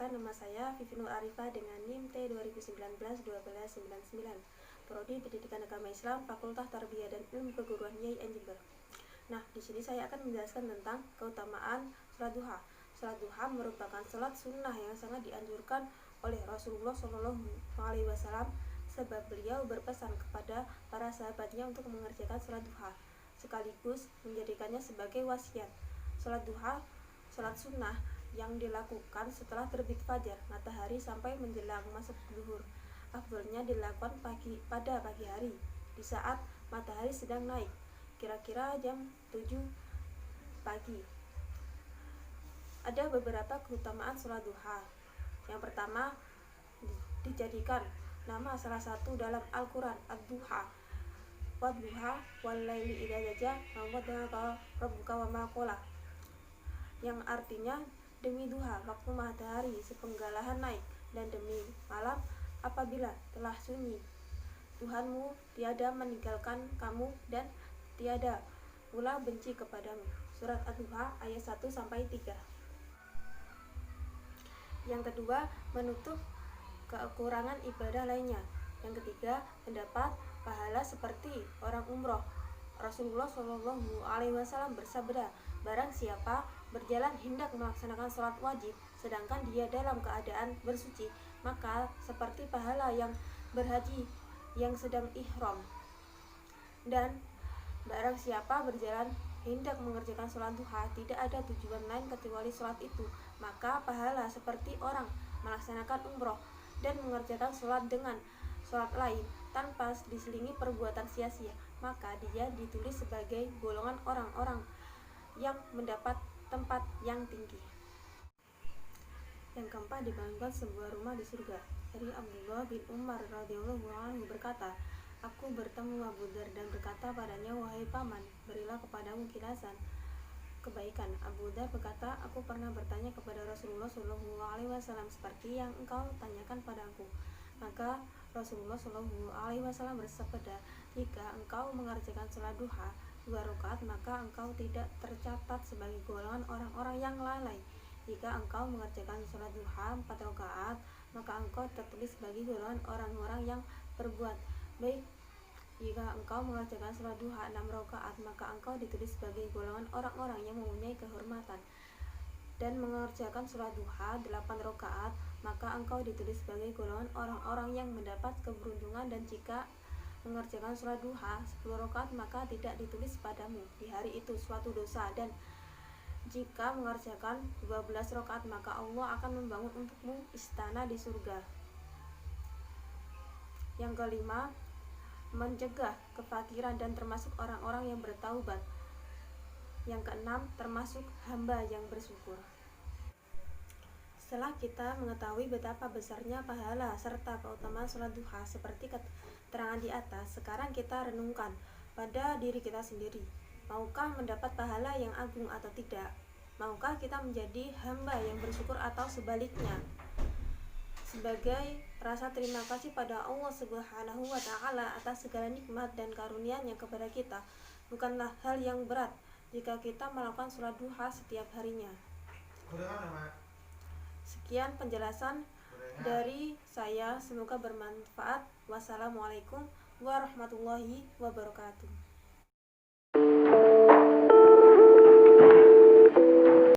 Perkenalkan, nama saya Vivi Nur Arifah dengan NIM T 2019-1299, Prodi Pendidikan Agama Islam, Fakultas Tarbiyah dan Ilmu Keguruan YIN Jember. Nah, di sini saya akan menjelaskan tentang keutamaan sholat duha. Sholat duha merupakan sholat sunnah yang sangat dianjurkan oleh Rasulullah SAW, sebab beliau berpesan kepada para sahabatnya untuk mengerjakan sholat duha, sekaligus menjadikannya sebagai wasiat. Sholat duha, sholat sunnah yang dilakukan setelah terbit fajar matahari sampai menjelang masuk zuhur. Afdolnya dilakukan pada pagi hari, di saat matahari sedang naik, kira-kira jam 7 pagi. Ada beberapa keutamaan sholat duha. Yang pertama, dijadikan nama salah satu dalam Al-Quran, ad-duha, wadduha wal-laili idza saja ma wadda'aka rabbuka wa ma qala, yang artinya demi duha waktu matahari sepenggalahan naik, dan demi malam apabila telah sunyi, Tuhanmu tiada meninggalkan kamu dan tiada pula benci kepadamu. Surat Ad-Duha ayat 1-3. Yang kedua, menutup kekurangan ibadah lainnya. Yang ketiga, mendapat pahala seperti orang umroh. Rasulullah SAW bersabda, barang siapa berjalan hendak melaksanakan sholat wajib sedangkan dia dalam keadaan bersuci, maka seperti pahala yang berhaji yang sedang ihram. Dan barang siapa berjalan hendak mengerjakan sholat duha tidak ada tujuan lain kecuali sholat itu, maka pahala seperti orang melaksanakan umroh dan mengerjakan sholat dengan sholat lain tanpa diselingi perbuatan sia-sia, maka dia ditulis sebagai golongan orang-orang yang mendapat tempat yang tinggi. Yang keempat, dibangunkan sebuah rumah di surga. Dari Abdullah bin Umar radhiyallahu anhu berkata, aku bertemu Abu Dzar dan berkata padanya, wahai paman, berilah kepadamu kilasan kebaikan. Abu Dzar berkata, aku pernah bertanya kepada Rasulullah SAW seperti yang engkau tanyakan padaku. Maka Rasulullah SAW bersabda, jika engkau mengerjakan sholat duha 2 rakaat, maka engkau tidak tercatat sebagai golongan orang-orang yang lalai. Jika engkau mengerjakan sholat duha 4 rakaat, maka engkau tertulis sebagai golongan orang-orang yang berbuat baik. Jika engkau mengerjakan sholat duha 6 rakaat, maka engkau ditulis sebagai golongan orang-orang yang mempunyai kehormatan. Dan mengerjakan sholat duha 8 rakaat, maka engkau ditulis sebagai golongan orang-orang yang mendapat keberuntungan. Dan jika mengerjakan sholat duha 10 rakaat, maka tidak ditulis padamu di hari itu suatu dosa. Dan jika mengerjakan 12 rakaat, maka Allah akan membangun untukmu istana di surga. Yang kelima, mencegah kefakiran dan termasuk orang-orang yang bertaubat. Yang keenam, termasuk hamba yang bersyukur. Setelah kita mengetahui betapa besarnya pahala serta keutamaan sholat duha seperti keterangan di atas, sekarang kita renungkan pada diri kita sendiri. Maukah mendapat pahala yang agung atau tidak? Maukah kita menjadi hamba yang bersyukur atau sebaliknya? Sebagai rasa terima kasih pada Allah Subhanahu wa Ta'ala atas segala nikmat dan karunia-Nya kepada kita, bukanlah hal yang berat jika kita melakukan sholat duha setiap harinya. Sekian penjelasan dari saya, semoga bermanfaat. Wassalamualaikum warahmatullahi wabarakatuh.